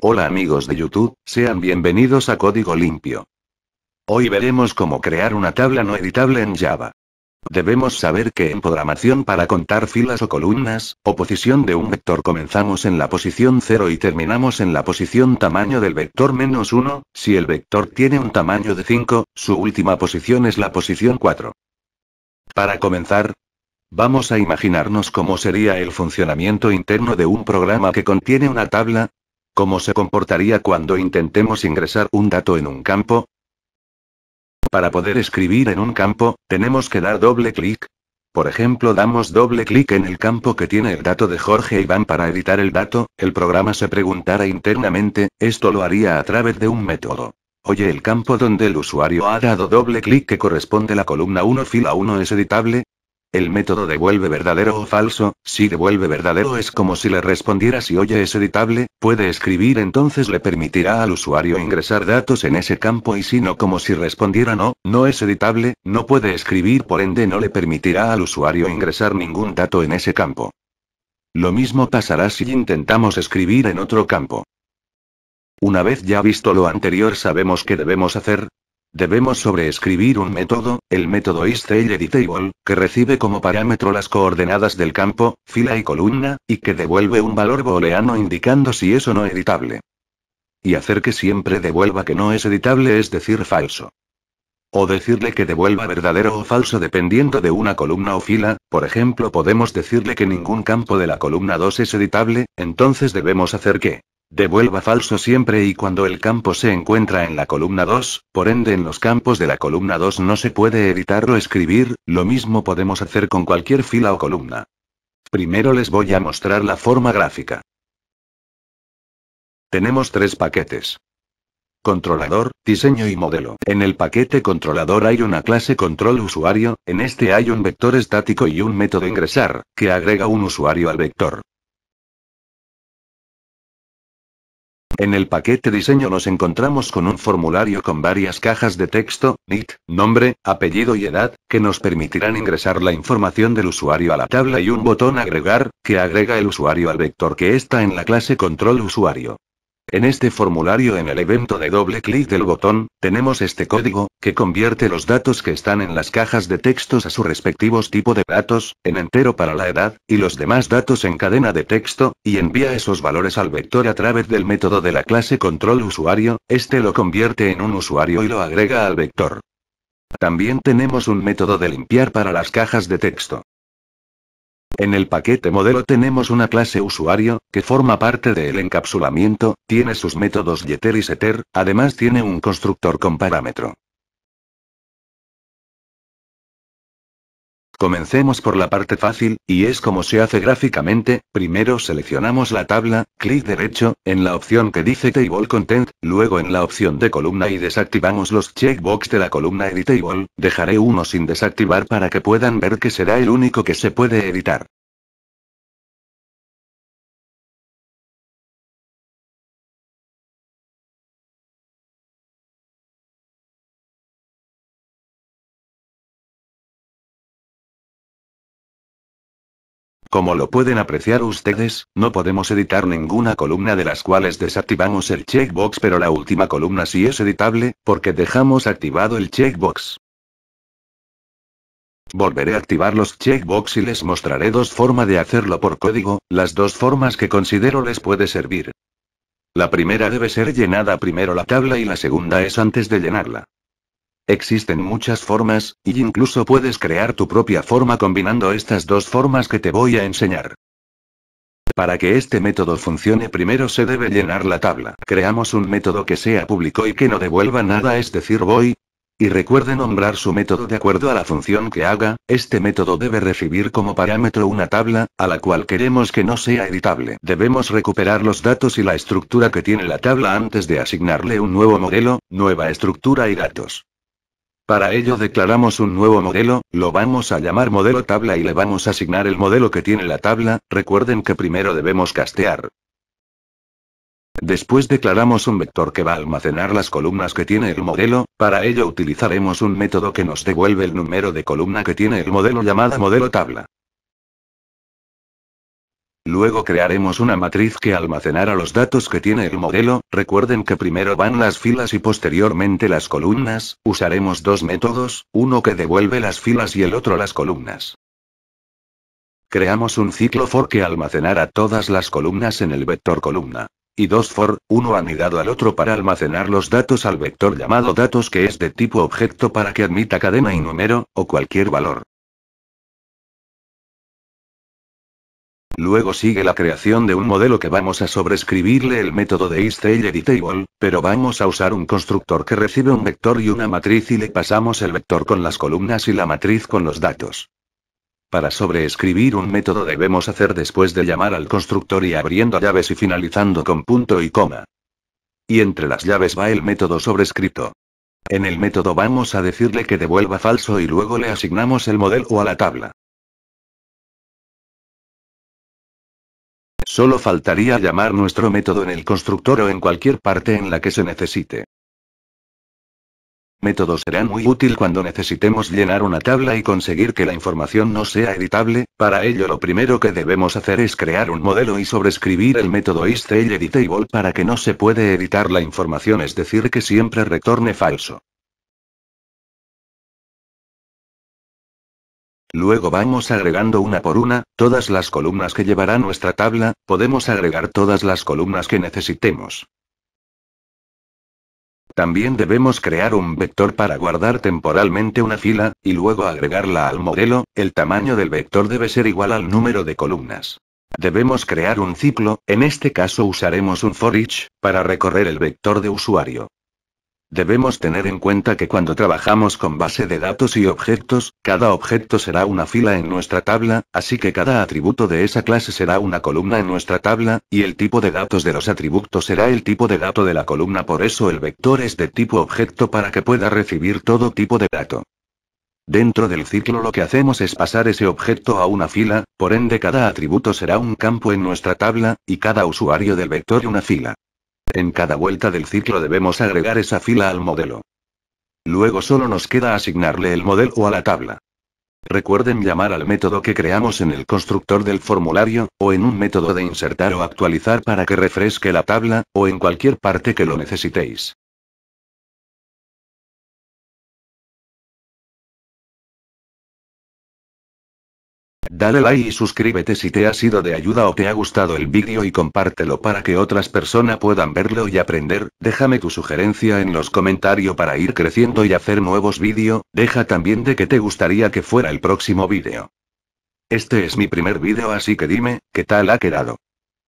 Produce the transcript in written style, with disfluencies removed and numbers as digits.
Hola amigos de YouTube, sean bienvenidos a Código Limpio. Hoy veremos cómo crear una tabla no editable en Java. Debemos saber que en programación para contar filas o columnas, o posición de un vector comenzamos en la posición 0 y terminamos en la posición tamaño del vector -1, si el vector tiene un tamaño de 5, su última posición es la posición 4. Para comenzar, vamos a imaginarnos cómo sería el funcionamiento interno de un programa que contiene una tabla. ¿Cómo se comportaría cuando intentemos ingresar un dato en un campo? Para poder escribir en un campo, tenemos que dar doble clic. Por ejemplo, damos doble clic en el campo que tiene el dato de Jorge Iván para editar el dato, el programa se preguntará internamente, esto lo haría a través de un método. Oye, ¿el campo donde el usuario ha dado doble clic que corresponde a la columna 1 fila 1 es editable? El método devuelve verdadero o falso. Si devuelve verdadero es como si le respondiera si oye es editable, puede escribir, entonces le permitirá al usuario ingresar datos en ese campo, y si no, como si respondiera no, no es editable, no puede escribir, por ende no le permitirá al usuario ingresar ningún dato en ese campo. Lo mismo pasará si intentamos escribir en otro campo. Una vez ya visto lo anterior, sabemos qué debemos hacer. Debemos sobreescribir un método, el método isTableEditable, que recibe como parámetro las coordenadas del campo, fila y columna, y que devuelve un valor booleano indicando si es o no editable. Y hacer que siempre devuelva que no es editable, es decir, falso. O decirle que devuelva verdadero o falso dependiendo de una columna o fila. Por ejemplo, podemos decirle que ningún campo de la columna 2 es editable, entonces debemos hacer que devuelva falso siempre y cuando el campo se encuentra en la columna 2, por ende en los campos de la columna 2 no se puede editar o escribir. Lo mismo podemos hacer con cualquier fila o columna. Primero les voy a mostrar la forma gráfica. Tenemos tres paquetes: controlador, diseño y modelo. En el paquete controlador hay una clase control usuario, en este hay un vector estático y un método ingresar, que agrega un usuario al vector. En el paquete diseño nos encontramos con un formulario con varias cajas de texto, nick, nombre, apellido y edad, que nos permitirán ingresar la información del usuario a la tabla, y un botón agregar, que agrega el usuario al vector que está en la clase control usuario. En este formulario, en el evento de doble clic del botón, tenemos este código, que convierte los datos que están en las cajas de textos a su respectivos tipo de datos, en entero para la edad, y los demás datos en cadena de texto, y envía esos valores al vector a través del método de la clase control usuario, este lo convierte en un usuario y lo agrega al vector. También tenemos un método de limpiar para las cajas de texto. En el paquete modelo tenemos una clase usuario, que forma parte del encapsulamiento, tiene sus métodos getter y setter, además tiene un constructor con parámetro. Comencemos por la parte fácil, y es como se hace gráficamente. Primero seleccionamos la tabla, clic derecho, en la opción que dice Table Content, luego en la opción de columna y desactivamos los checkbox de la columna Editable. Dejaré uno sin desactivar para que puedan ver que será el único que se puede editar. Como lo pueden apreciar ustedes, no podemos editar ninguna columna de las cuales desactivamos el checkbox, pero la última columna sí es editable, porque dejamos activado el checkbox. Volveré a activar los checkbox y les mostraré dos formas de hacerlo por código, las dos formas que considero les puede servir. La primera debe ser llenada primero la tabla y la segunda es antes de llenarla. Existen muchas formas, y incluso puedes crear tu propia forma combinando estas dos formas que te voy a enseñar. Para que este método funcione, primero se debe llenar la tabla. Creamos un método que sea público y que no devuelva nada, es decir, void. Y recuerde nombrar su método de acuerdo a la función que haga. Este método debe recibir como parámetro una tabla, a la cual queremos que no sea editable. Debemos recuperar los datos y la estructura que tiene la tabla antes de asignarle un nuevo modelo, nueva estructura y datos. Para ello declaramos un nuevo modelo, lo vamos a llamar modelo tabla y le vamos a asignar el modelo que tiene la tabla. Recuerden que primero debemos castear. Después declaramos un vector que va a almacenar las columnas que tiene el modelo. Para ello utilizaremos un método que nos devuelve el número de columna que tiene el modelo llamada modelo tabla. Luego crearemos una matriz que almacenará los datos que tiene el modelo. Recuerden que primero van las filas y posteriormente las columnas. Usaremos dos métodos, uno que devuelve las filas y el otro las columnas. Creamos un ciclo for que almacenará todas las columnas en el vector columna. Y dos for, uno anidado al otro para almacenar los datos al vector llamado datos, que es de tipo objeto para que admita cadena y número, o cualquier valor. Luego sigue la creación de un modelo que vamos a sobreescribirle el método de isTableEditable, pero vamos a usar un constructor que recibe un vector y una matriz y le pasamos el vector con las columnas y la matriz con los datos. Para sobreescribir un método debemos hacer después de llamar al constructor y abriendo llaves y finalizando con punto y coma. Y entre las llaves va el método sobrescrito. En el método vamos a decirle que devuelva falso y luego le asignamos el modelo a la tabla. Solo faltaría llamar nuestro método en el constructor o en cualquier parte en la que se necesite. Métodos serán muy útil cuando necesitemos llenar una tabla y conseguir que la información no sea editable. Para ello lo primero que debemos hacer es crear un modelo y sobreescribir el método isTableEditable para que no se puede editar la información, es decir, que siempre retorne falso. Luego vamos agregando una por una, todas las columnas que llevará nuestra tabla. Podemos agregar todas las columnas que necesitemos. También debemos crear un vector para guardar temporalmente una fila, y luego agregarla al modelo. El tamaño del vector debe ser igual al número de columnas. Debemos crear un ciclo, en este caso usaremos un for each, para recorrer el vector de usuario. Debemos tener en cuenta que cuando trabajamos con base de datos y objetos, cada objeto será una fila en nuestra tabla, así que cada atributo de esa clase será una columna en nuestra tabla, y el tipo de datos de los atributos será el tipo de dato de la columna. Por eso el vector es de tipo objeto para que pueda recibir todo tipo de dato. Dentro del ciclo lo que hacemos es pasar ese objeto a una fila, por ende cada atributo será un campo en nuestra tabla, y cada usuario del vector una fila. En cada vuelta del ciclo debemos agregar esa fila al modelo. Luego solo nos queda asignarle el modelo a la tabla. Recuerden llamar al método que creamos en el constructor del formulario, o en un método de insertar o actualizar para que refresque la tabla, o en cualquier parte que lo necesitéis. Dale like y suscríbete si te ha sido de ayuda o te ha gustado el vídeo y compártelo para que otras personas puedan verlo y aprender. Déjame tu sugerencia en los comentarios para ir creciendo y hacer nuevos vídeos. Deja también de qué te gustaría que fuera el próximo vídeo. Este es mi primer vídeo, así que dime, ¿qué tal ha quedado?